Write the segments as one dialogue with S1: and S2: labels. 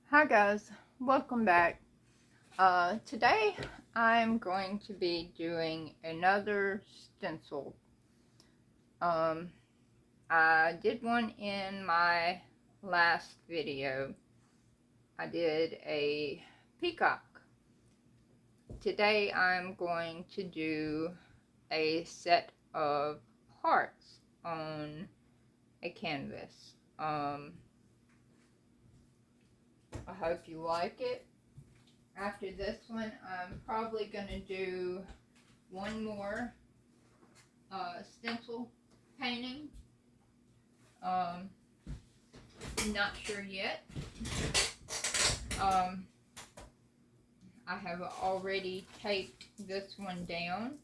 S1: Hi guys, welcome back. Today I'm going to be doing another stencil. Um, I did one in my last video. I did a peacock. Today I'm going to do a set of hearts on a canvas. I hope you like it. After this one, I'm probably going to do one more stencil painting. Not sure yet. I have already taped this one down.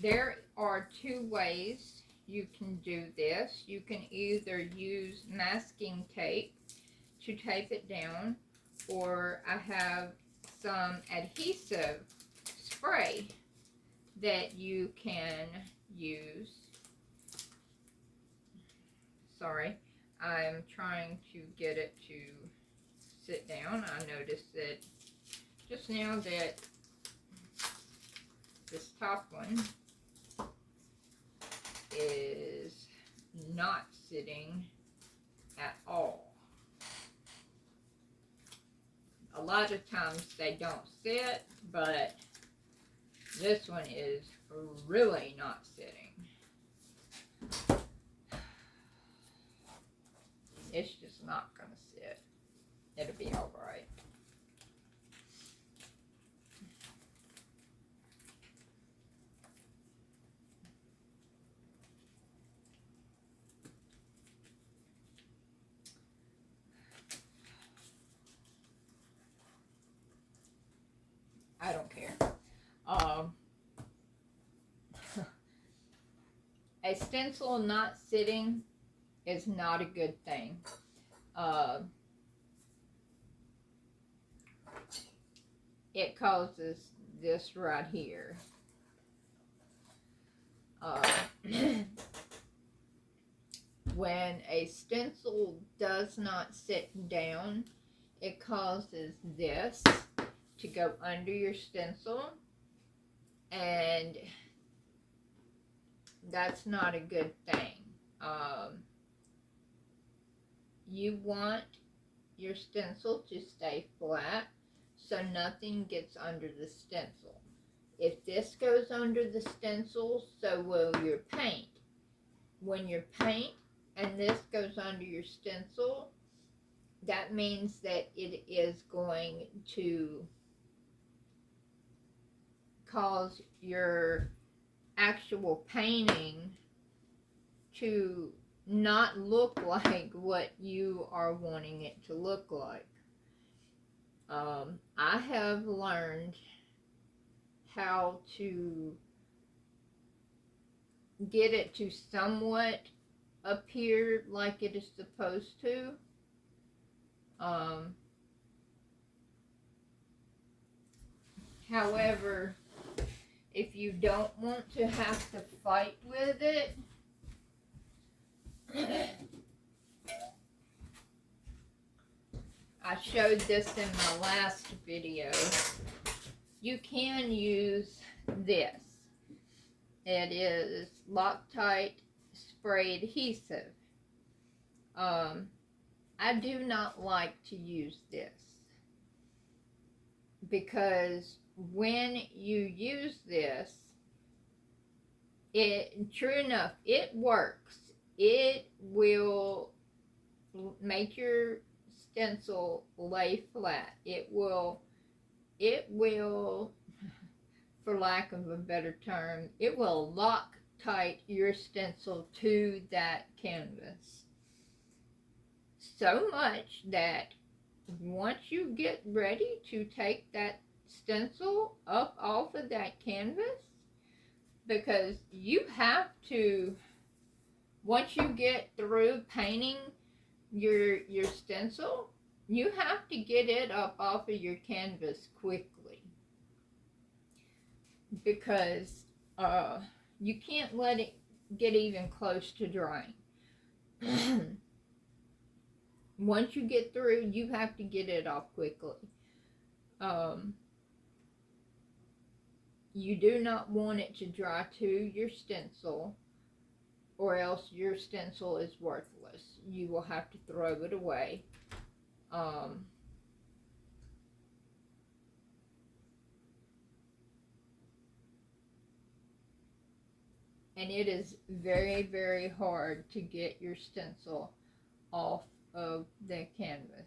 S1: There are two ways you can do this. You can either use masking tape to tape it down, or I have some adhesive spray that you can use. Sorry, I'm trying to get it to sit down. I noticed that just now that this top one is not sitting at all. A lot of times they don't sit, but this one is really not sitting. It's just not going to sit. It'll be alright. I don't care. A stencil not sitting is not a good thing. It causes this right here. When a stencil does not sit down, it causes this to go under your stencil, and that's not a good thing. You want your stencil to stay flat so nothing gets under the stencil. If this goes under the stencil, so will your paint. When your paint and this goes under your stencil, that means that it is going to cause your actual painting to not look like what you are wanting it to look like. I have learned how to get it to somewhat appear like it is supposed to. However, if you don't want to have to fight with it, I showed this in my last video, you can use this. It is Loctite spray adhesive. I do not like to use this because when you use this, true enough, it works. It will make your stencil lay flat. It will, for lack of a better term, it will lock tight your stencil to that canvas. So much that once you get ready to take that stencil up off of that canvas, because you have to, once you get through painting your stencil, you have to get it up off of your canvas quickly, because you can't let it get even close to drying. once you get through, you have to get it off quickly. You do not want it to dry to your stencil, or else your stencil is worthless. You will have to throw it away. And it is very, very hard to get your stencil off of the canvas.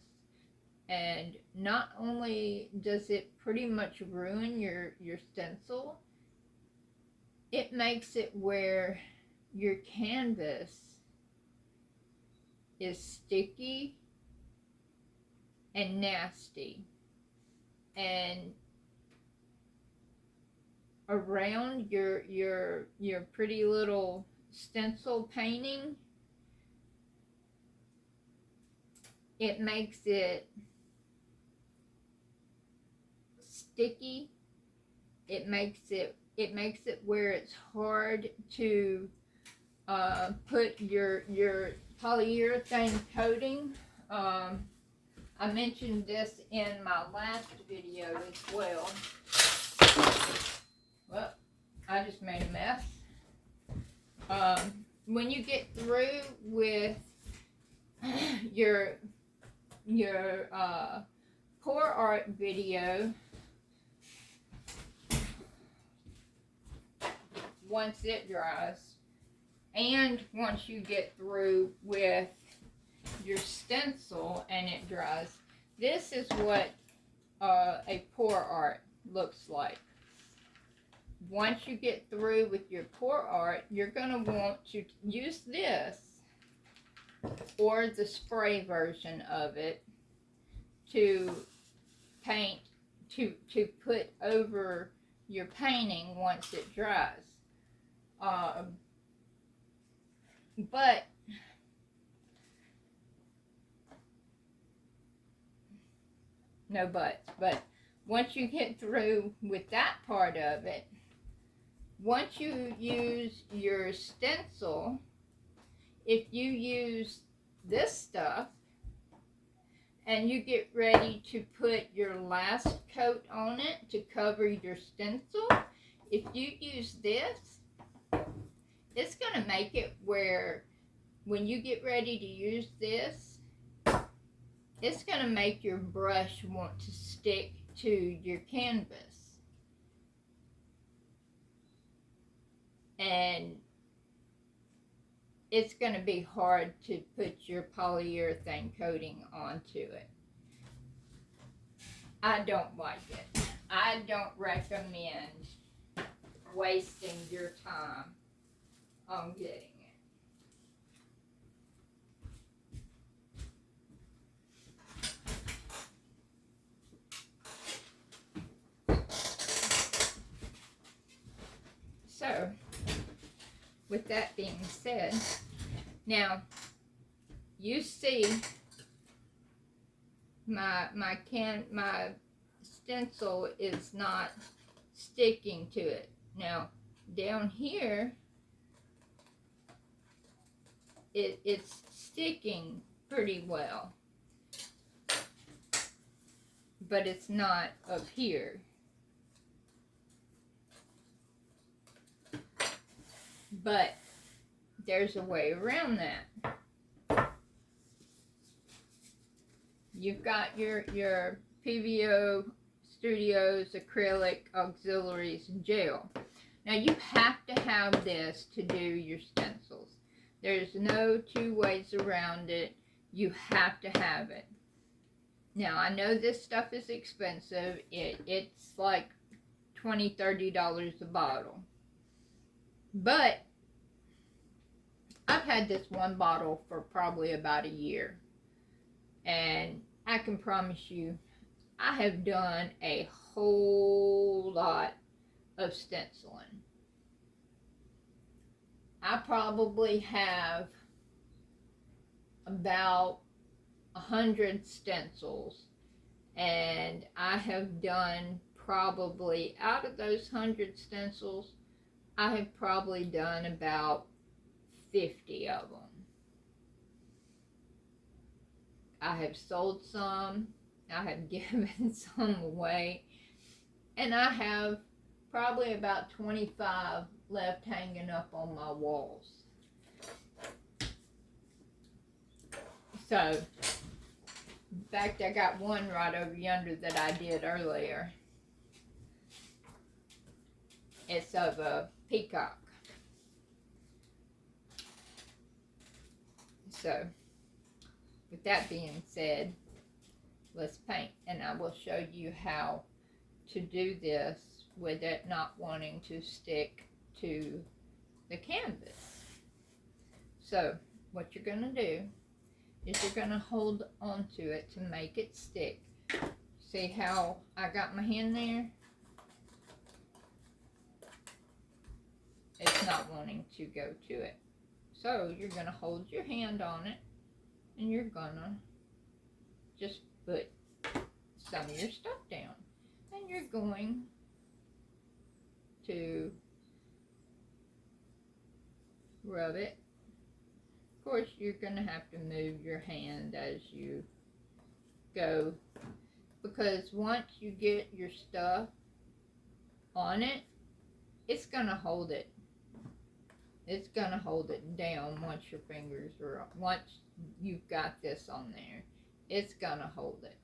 S1: And not only does it pretty much ruin your stencil, it makes it where your canvas is sticky and nasty, and around your pretty little stencil painting, it makes it sticky. It makes it where it's hard to put your polyurethane coating. I mentioned this in my last video as well. Well, I just made a mess. When you get through with your pour art video, once it dries, and once you get through with your stencil and it dries, this is what a pour art looks like. Once you get through with your pour art, you're going to want to use this or the spray version of it to paint, to put over your painting once it dries. But no buts. But once you get through with that part of it, once you use your stencil, if you use this stuff and you get ready to put your last coat on it to cover your stencil, if you use this, it's going to make it where when you get ready to use this, it's going to make your brush want to stick to your canvas. And it's going to be hard to put your polyurethane coating onto it. I don't like it. I don't recommend wasting your time on getting it. So, with that being said, now you see my stencil is not sticking to it. Now down here it's sticking pretty well, but it's not up here. But there's a way around that. You've got your PVO Studios acrylic auxiliaries gel. Now you have to have this to do your stencils. There's no two ways around it. You have to have it. Now I know this stuff is expensive. It's like $20, $30 a bottle. But I've had this one bottle for probably about a year, and I can promise you I have done a whole lot of stenciling. I probably have about 100 stencils, and I have done probably, out of those 100 stencils, I have probably done about 50 of them. I have sold some, I have given some away, and I have probably about 25 left hanging up on my walls. So, in fact, I got one right over yonder that I did earlier. It's of a peacock. So, with that being said, let's paint, and I will show you how to do this with it not wanting to stick to the canvas. So, what you're going to do is you're going to hold onto it to make it stick. See how I got my hand there? It's not wanting to go to it. So you're going to hold your hand on it, and you're going to just put some of your stuff down. And you're going to rub it. Of course, you're going to have to move your hand as you go, because once you get your stuff on it, it's going to hold it. It's going to hold it down once your fingers are, once you've got this on there, it's going to hold it.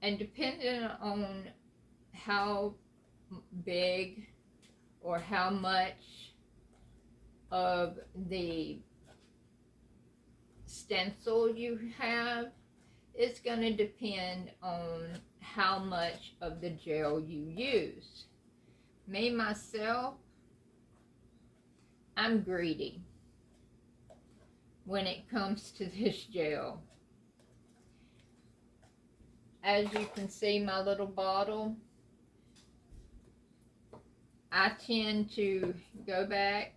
S1: And depending on how big or how much of the stencil you have, it's going to depend on how much of the gel you use. Me, myself, I'm greedy when it comes to this gel. As you can see, my little bottle, I tend to go back,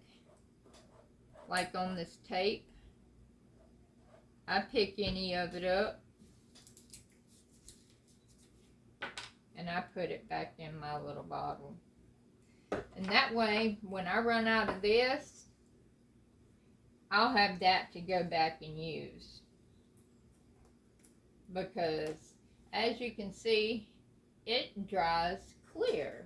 S1: like on this tape. I pick any of it up, and I put it back in my little bottle. And that way, when I run out of this, I'll have that to go back and use. Because, as you can see, it dries clear.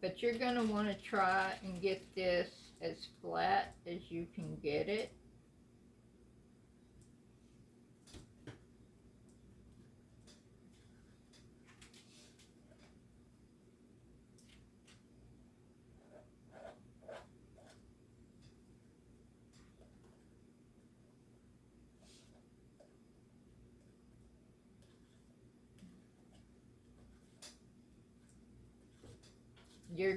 S1: But you're going to want to try and get this as flat as you can get it. You're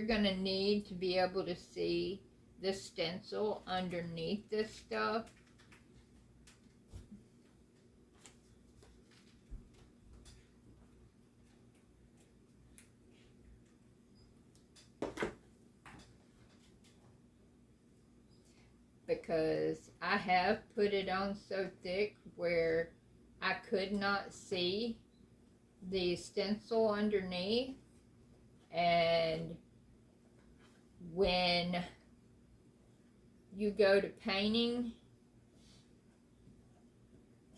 S1: going to need to be able to see the stencil underneath this stuff. Because I have put it on so thick where I could not see the stencil underneath. And when you go to painting,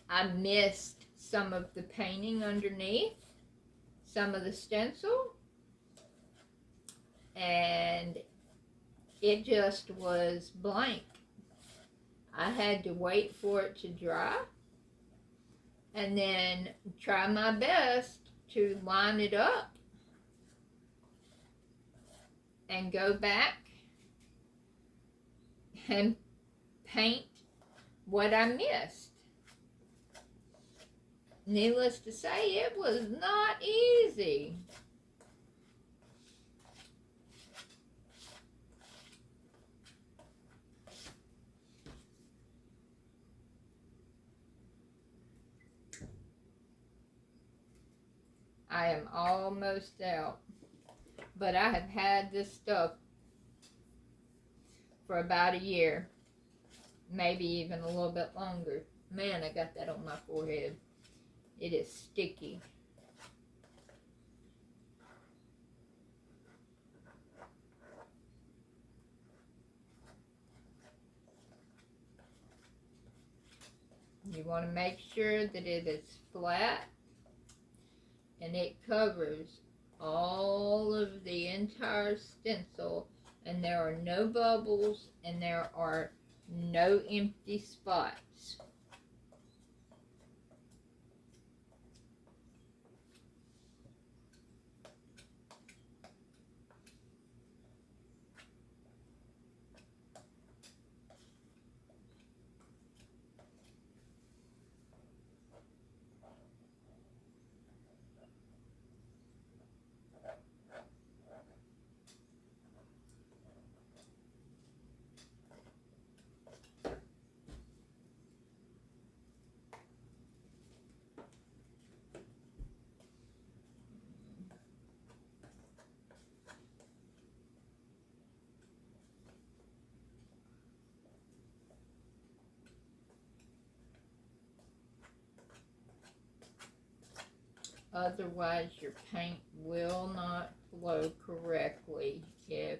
S1: I missed some of the painting underneath, some of the stencil, and it just was blank. I had to wait for it to dry and then try my best to line it up and go back and paint what I missed. Needless to say, it was not easy. I am almost out. But I have had this stuff for about a year, maybe even a little bit longer. Man, I got that on my forehead. It is sticky. You want to make sure that it is flat and it covers all of the entire stencil, and there are no bubbles and there are no empty spots. Otherwise, your paint will not flow correctly if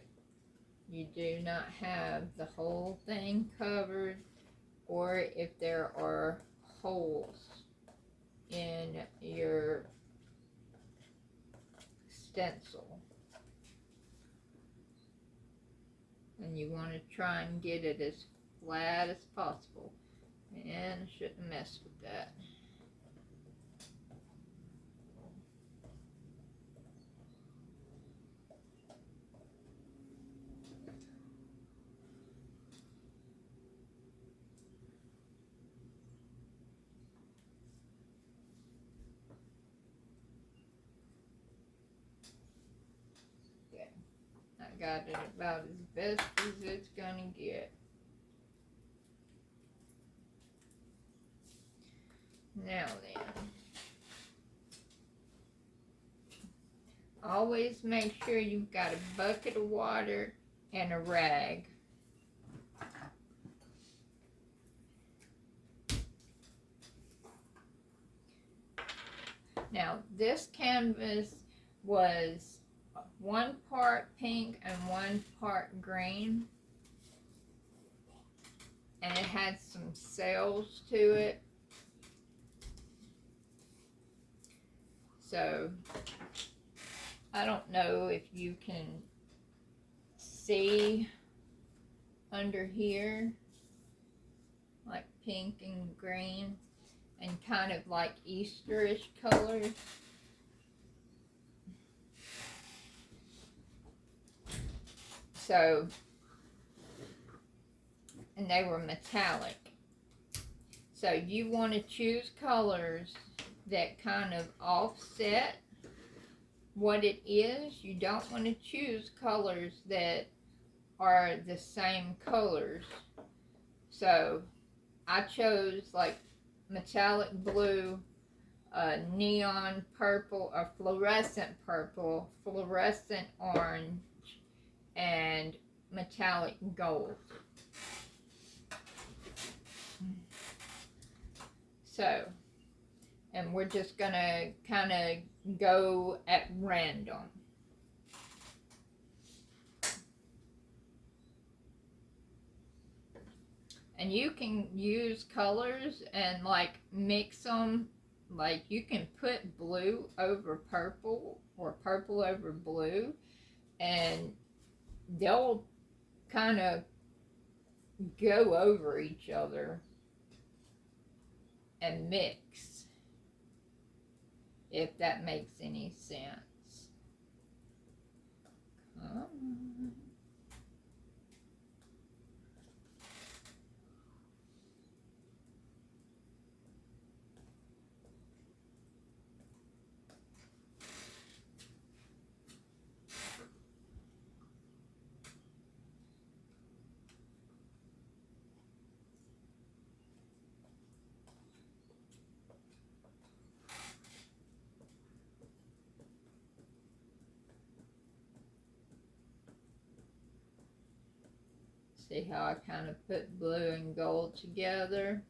S1: you do not have the whole thing covered, or if there are holes in your stencil. And you want to try and get it as flat as possible. And I shouldn't mess with that. I got it about as best as it's gonna get. Now then, always make sure you've got a bucket of water and a rag. Now this canvas was 1 part pink and 1 part green, and it had some sails to it. So I don't know if you can see under here, like pink and green and kind of like Easterish colors. So, and they were metallic. So you want to choose colors that kind of offset what it is. You don't want to choose colors that are the same colors. So I chose like metallic blue, neon purple, or fluorescent purple, fluorescent orange, and metallic gold. So, and we're just gonna kind of go at random. And you can use colors and like mix them. Like you can put blue over purple or purple over blue, and they'll kind of go over each other and mix, if that makes any sense. Come on. See how I kind of put blue and gold together?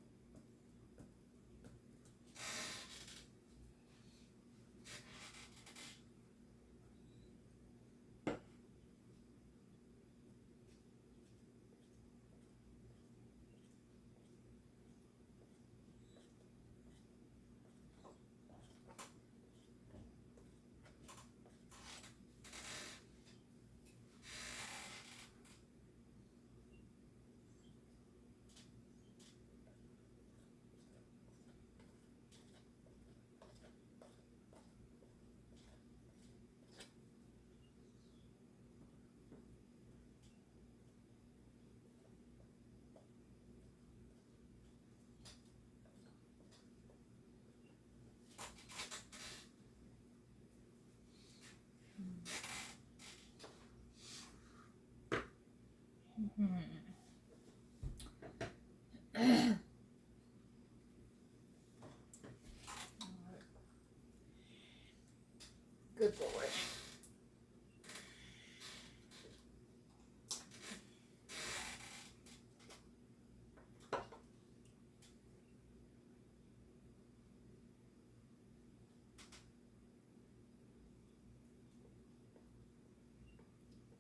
S1: Good boy.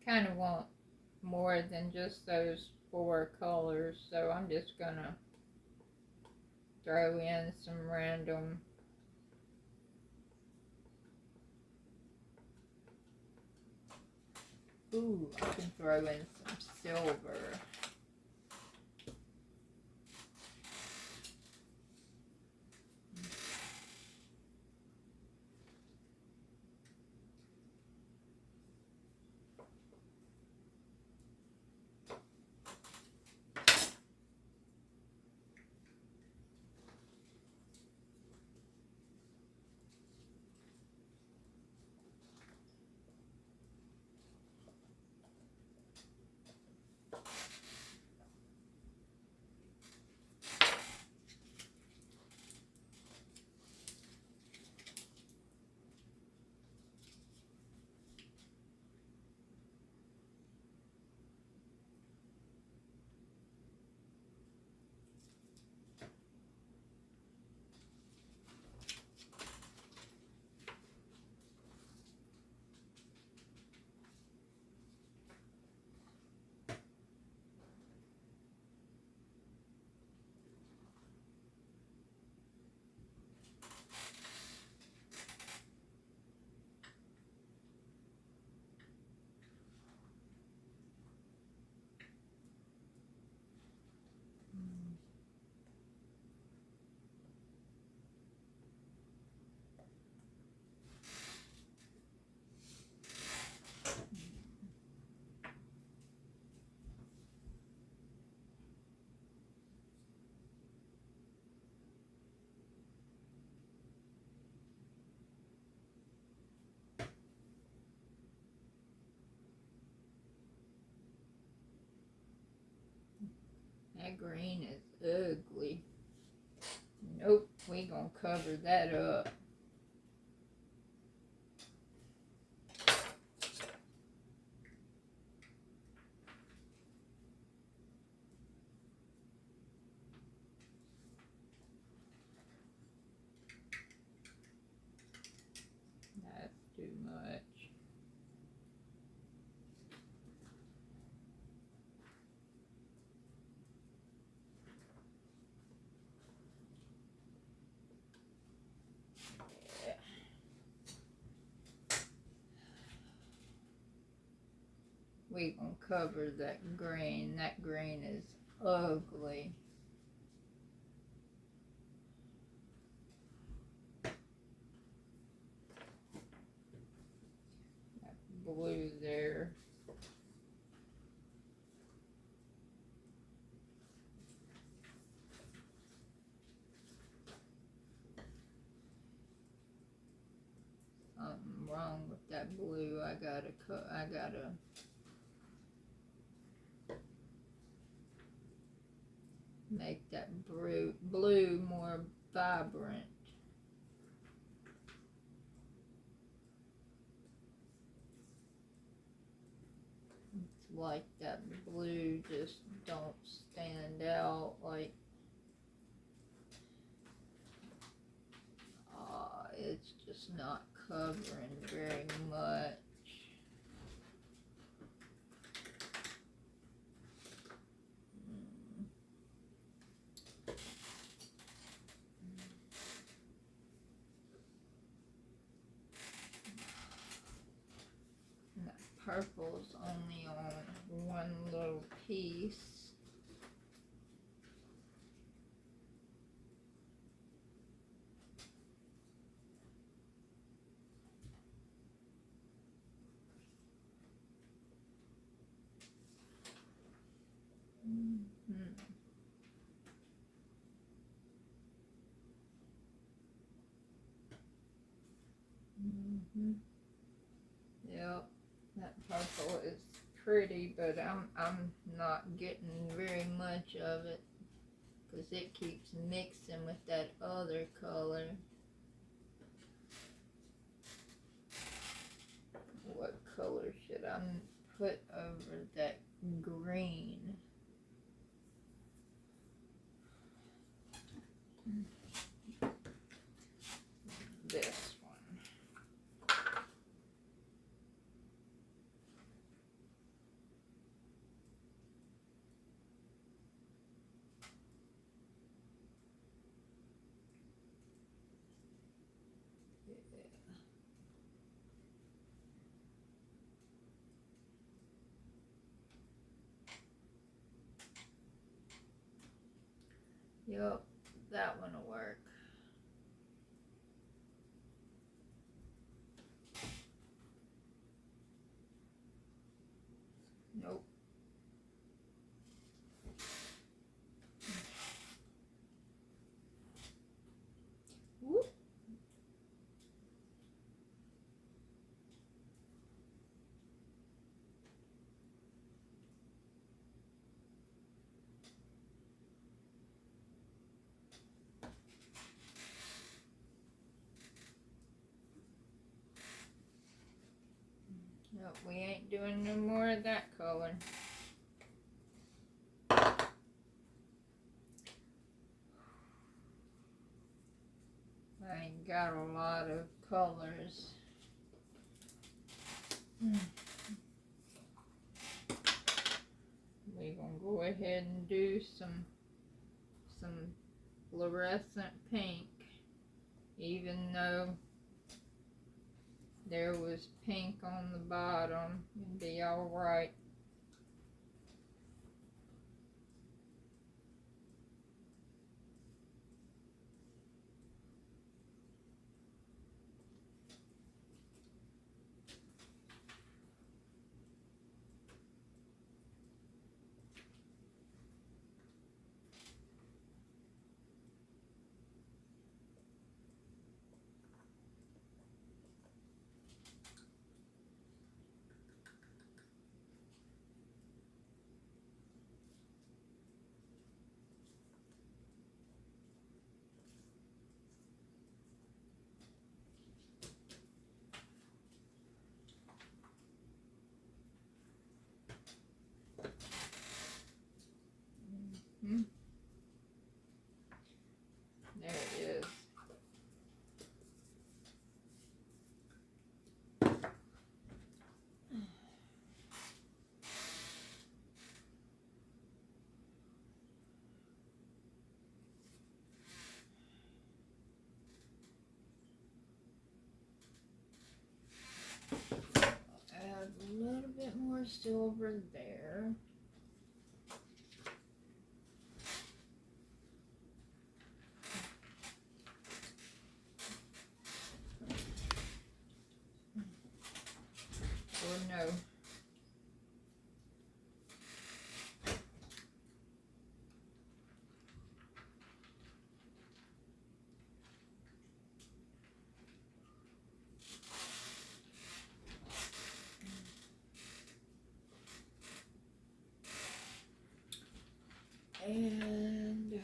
S1: Kind of want more than just those 4 colors, so I'm just gonna throw in some random ooh, I can throw in some silver. That green is ugly. Nope, we gonna cover that up. That's too much. We gonna cover that green. That green is ugly. That blue there. Something wrong with that blue. I gotta make that blue more vibrant. It's like that blue just don't stand out. Like, it's just not covering very much. And that purple's only on one little piece. Yep, that purple is pretty, but I'm not getting very much of it because it keeps mixing with that other color. What color should I put over that green? This one. Yep, that one will work. Nope. Whoop. Nope, we ain't doing no more of that color. I ain't got a lot of colors. We're gonna go ahead and do some fluorescent pink, even though there was pink on the bottom. It'd be all right. There it is. Add a little bit more silver there. Or no. And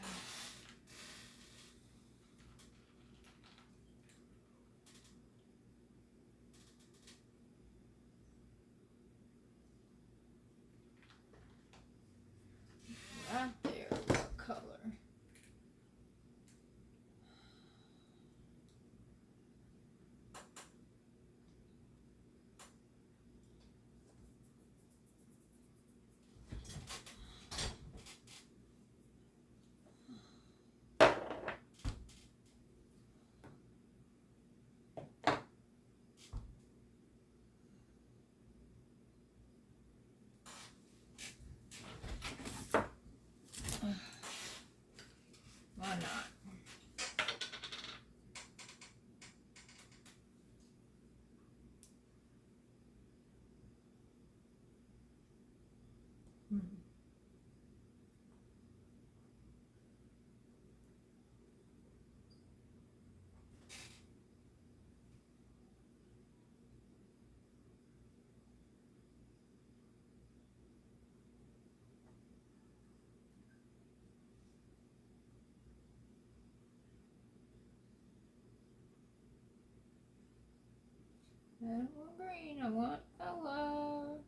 S1: I don't want green, I want yellow.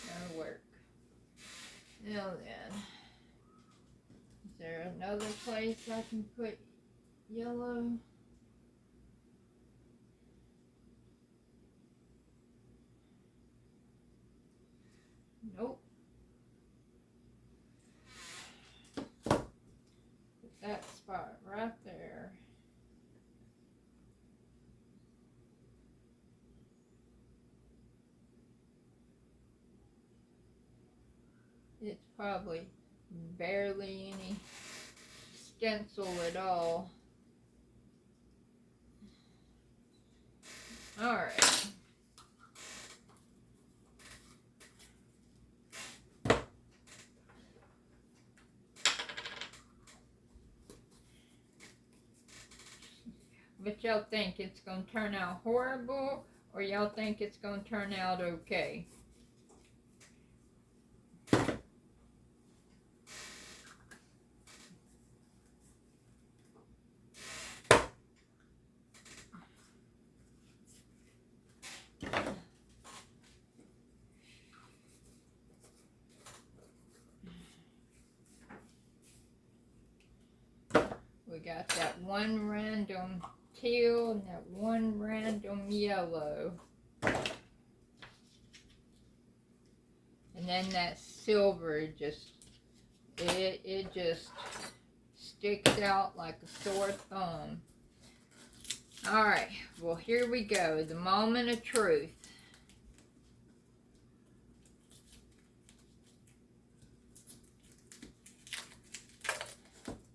S1: That'll work. Now then, is there another place I can put yellow? Nope. Put that spot right there. It's probably barely any stencil at all. Alright. But y'all think it's going to turn out horrible, or y'all think it's going to turn out okay? We got that one random teal and that one random yellow. And then that silver just, it just sticks out like a sore thumb. Alright, well here we go, the moment of truth.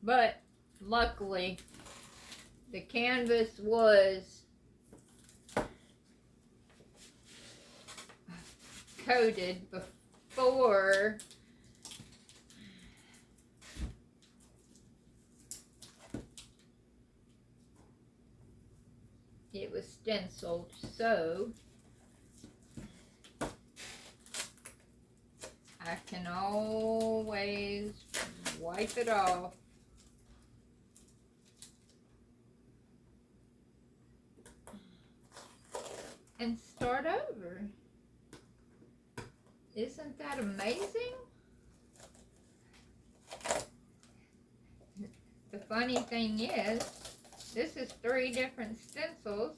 S1: But luckily, the canvas was coated before it was stenciled, so I can always wipe it off. And start over. Isn't that amazing? The funny thing is, this is 3 different stencils.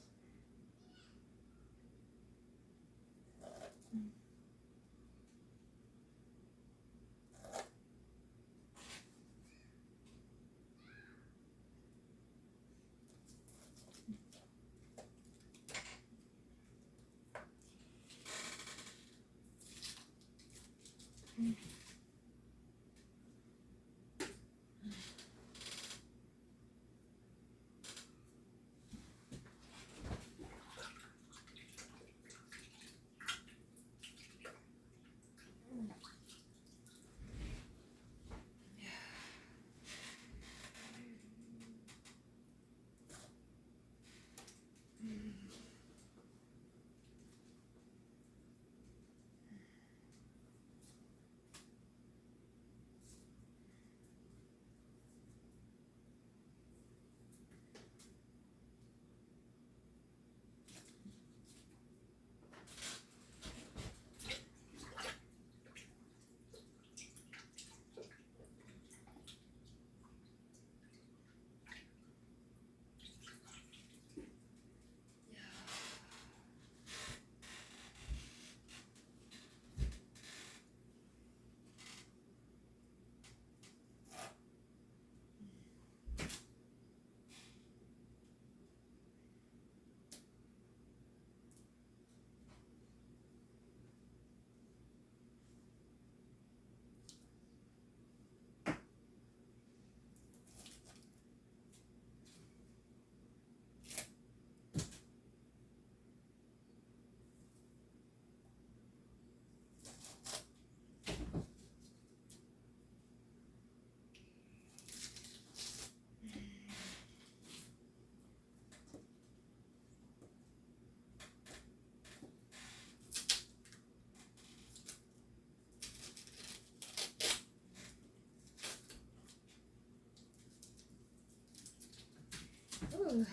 S1: Ooh.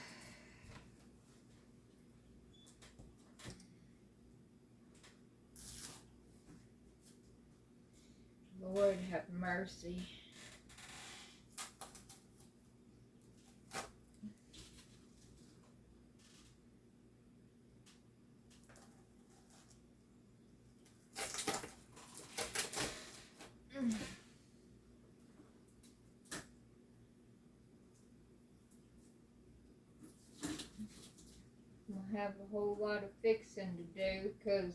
S1: Lord have mercy. I'll have a whole lot of fixing to do because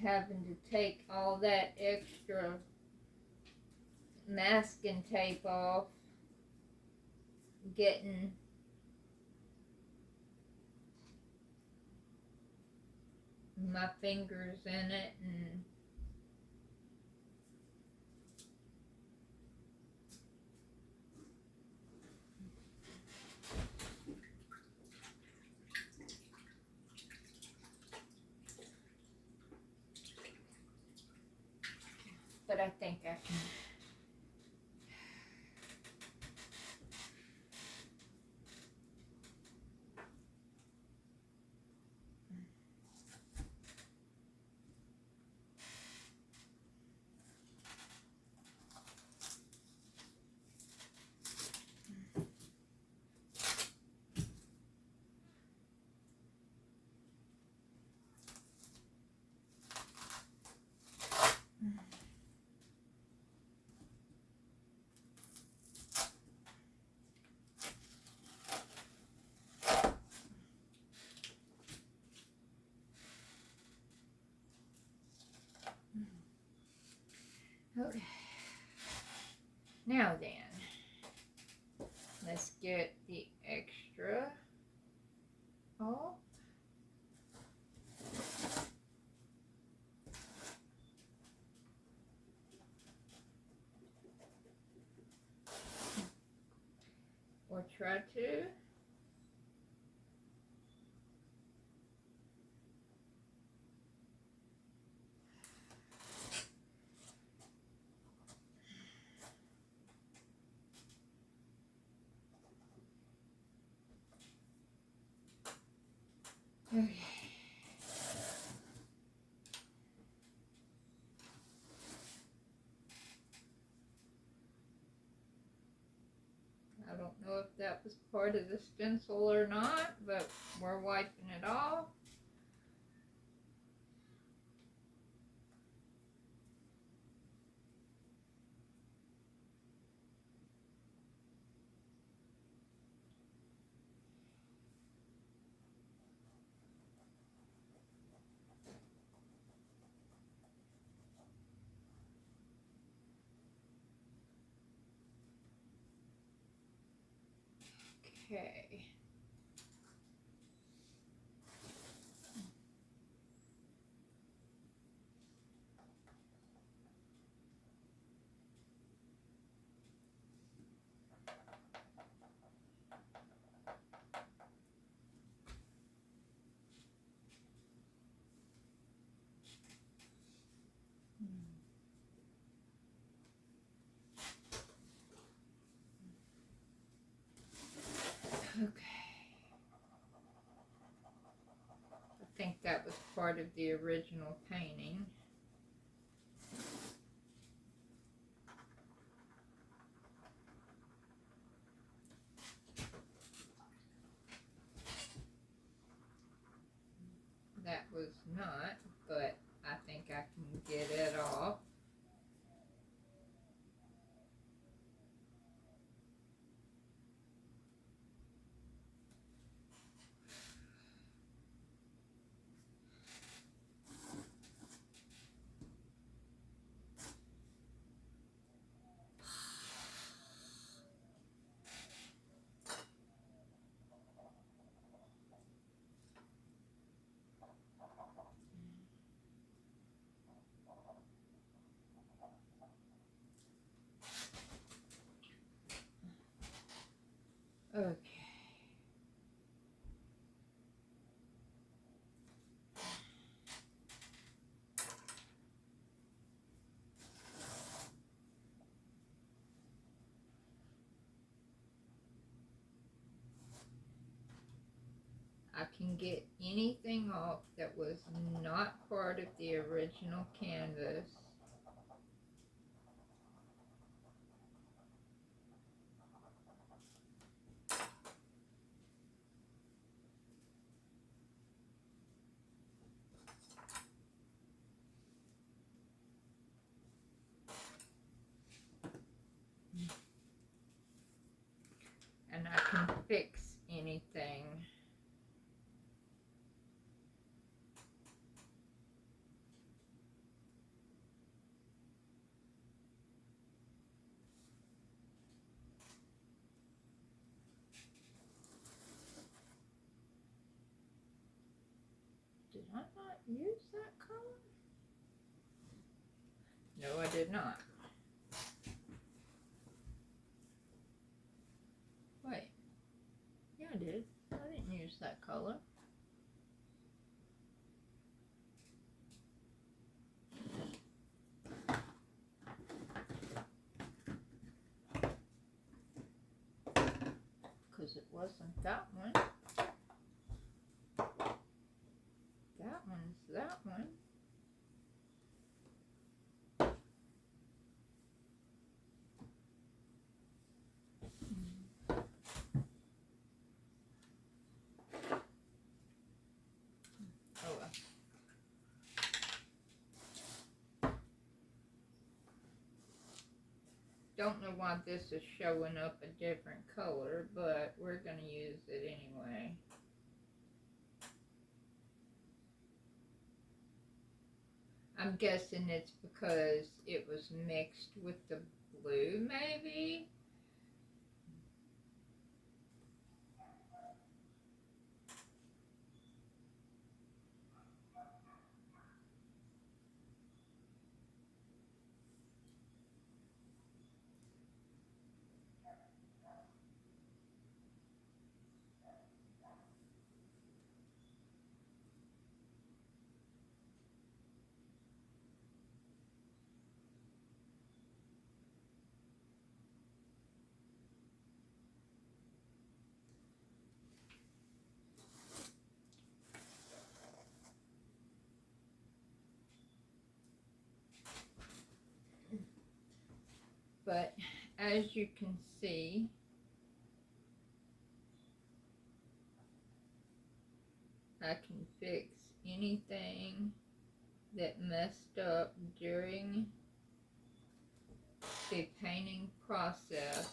S1: having to take all that extra masking tape off, getting my fingers in it, and but I think I can. Okay. Now then, let's get the extra off. Or try to. Okay. I don't know if that was part of the stencil or not, but we're wiping it off. Okay. Okay. I think that was part of the original painting. That was not, but I think I can get it off. I can get anything off that was not part of the original canvas. And I can fix anything. Did I not use that color? No, I did not. Wait. Yeah, I did. I didn't use that color. Because it wasn't that one. That one's that one. Oh well. Don't know why this is showing up a different color, but we're going to use it anyway. I'm guessing it's because it was mixed with the blue, maybe? But as you can see, I can fix anything that messed up during the painting process.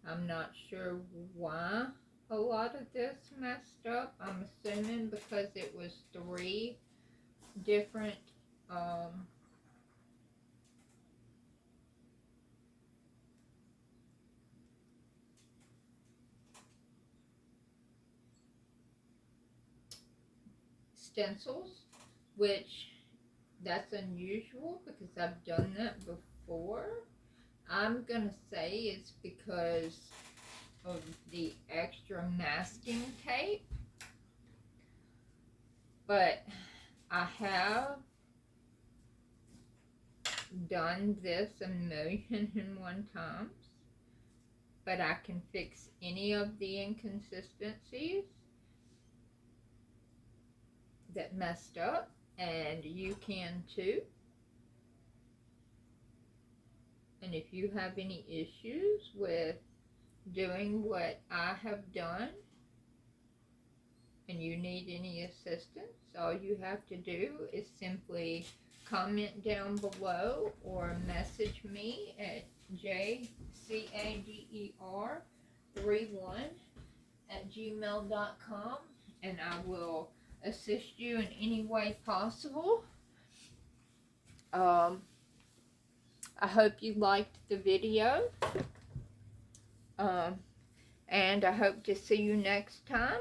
S1: I'm not sure why a lot of this messed up. I'm assuming because it was 3 different stencils, which that's unusual because I've done that before. I'm gonna say it's because of the extra masking tape, but I have done this 1,000,001 times, but I can fix any of the inconsistencies that messed up, and you can too. And if you have any issues with doing what I have done and you need any assistance, all you have to do is simply comment down below or message me at jcader31@gmail.com, and I will assist you in any way possible. I hope you liked the video, and I hope to see you next time.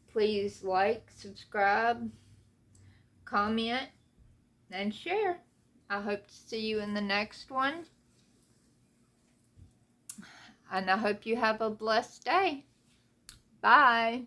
S1: Please like, subscribe, comment, and share. I hope to see you in the next one, and I hope you have a blessed day. Bye.